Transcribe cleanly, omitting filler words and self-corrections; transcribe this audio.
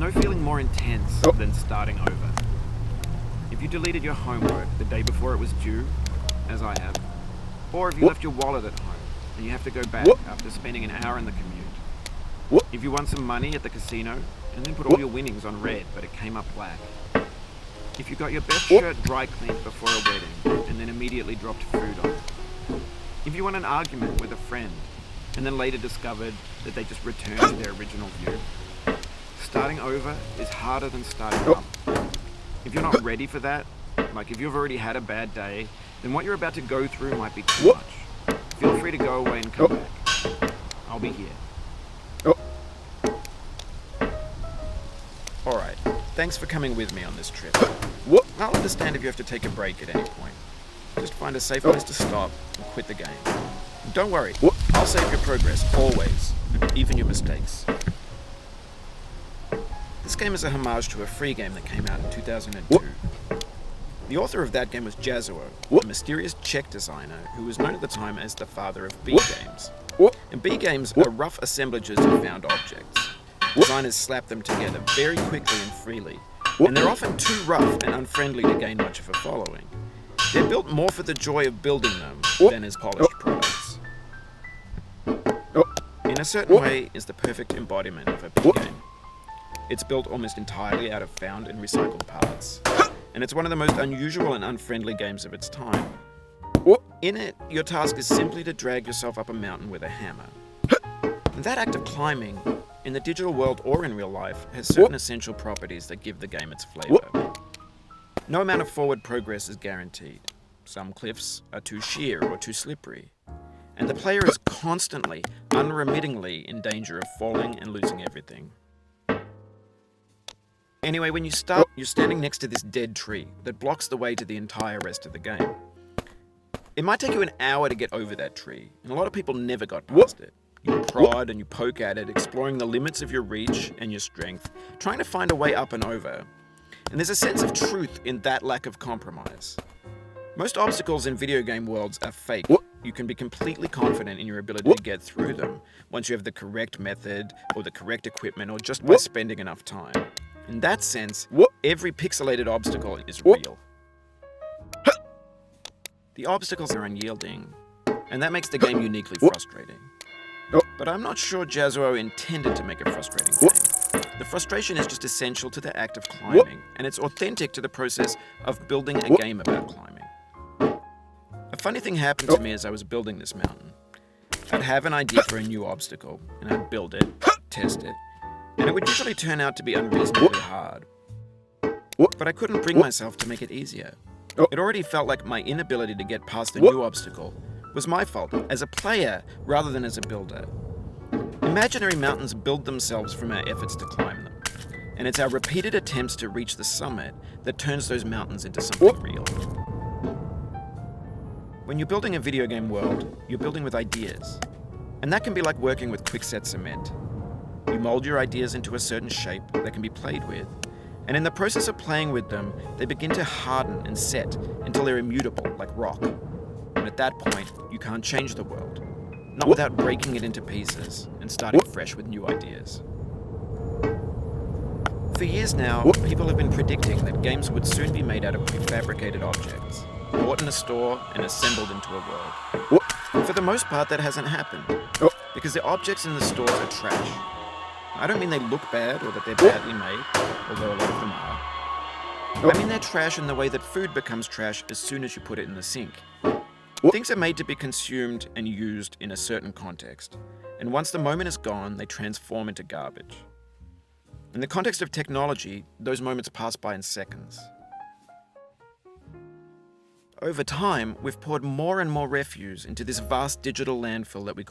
no feeling more intense than starting over. If you deleted your homework the day before it was due, as I have, or if you left your wallet at home and you have to go back after spending an hour in the commute. If you won some money at the casino and then put all your winnings on red but it came up black. If you got your best shirt dry cleaned before a wedding and then immediately dropped food on it. If you won an argument with a friend and then later discovered that they just returned to their original view. Starting over is harder than starting up. If you're not ready for that, like if you've already had a bad day, then what you're about to go through might be too much. Feel free to go away and come back. I'll be here. Alright, thanks for coming with me on this trip. I'll understand if you have to take a break at any point. Just find a safe place to stop and quit the game. And don't worry, I'll save your progress, always, even your mistakes. This game is a homage to a free game that came out in 2002. The author of that game was Jazuo, a mysterious Czech designer who was known at the time as the father of B games. And B games are rough assemblages of found objects. Designers slap them together very quickly and freely, and they're often too rough and unfriendly to gain much of a following. They're built more for the joy of building them than as polished products. In a certain way, is the perfect embodiment of a B game. It's built almost entirely out of found and recycled parts, and it's one of the most unusual and unfriendly games of its time. In it, your task is simply to drag yourself up a mountain with a hammer. And that act of climbing, in the digital world or in real life, has certain essential properties that give the game its flavor. No amount of forward progress is guaranteed. Some cliffs are too sheer or too slippery, and the player is constantly, unremittingly in danger of falling and losing everything. Anyway, when you start, you're standing next to this dead tree that blocks the way to the entire rest of the game. It might take you an hour to get over that tree, and a lot of people never got past it. You prod and you poke at it, exploring the limits of your reach and your strength, trying to find a way up and over. And there's a sense of truth in that lack of compromise. Most obstacles in video game worlds are fake. You can be completely confident in your ability to get through them once you have the correct method or the correct equipment or just by spending enough time. In that sense, every pixelated obstacle is real. The obstacles are unyielding, and that makes the game uniquely frustrating. But I'm not sure Jazuo intended to make a frustrating game. The frustration is just essential to the act of climbing, and it's authentic to the process of building a game about climbing. A funny thing happened to me as I was building this mountain. I'd have an idea for a new obstacle, and I'd build it, test it, and it would usually turn out to be unreasonably hard. But I couldn't bring myself to make it easier. It already felt like my inability to get past the new obstacle was my fault as a player rather than as a builder. Imaginary mountains build themselves from our efforts to climb them, and it's our repeated attempts to reach the summit that turns those mountains into something real. When you're building a video game world, you're building with ideas, and that can be like working with quickset cement. You mold your ideas into a certain shape that can be played with, and in the process of playing with them, they begin to harden and set until they're immutable, like rock. And at that point, you can't change the world, not without breaking it into pieces and starting fresh with new ideas. For years now, people have been predicting that games would soon be made out of prefabricated objects, bought in a store and assembled into a world. For the most part, that hasn't happened, because the objects in the stores are trash. I don't mean they look bad or that they're badly made, although a lot of them are. I mean they're trash in the way that food becomes trash as soon as you put it in the sink. Things are made to be consumed and used in a certain context, and once the moment is gone, they transform into garbage. In the context of technology, those moments pass by in seconds. Over time, we've poured more and more refuse into this vast digital landfill that we call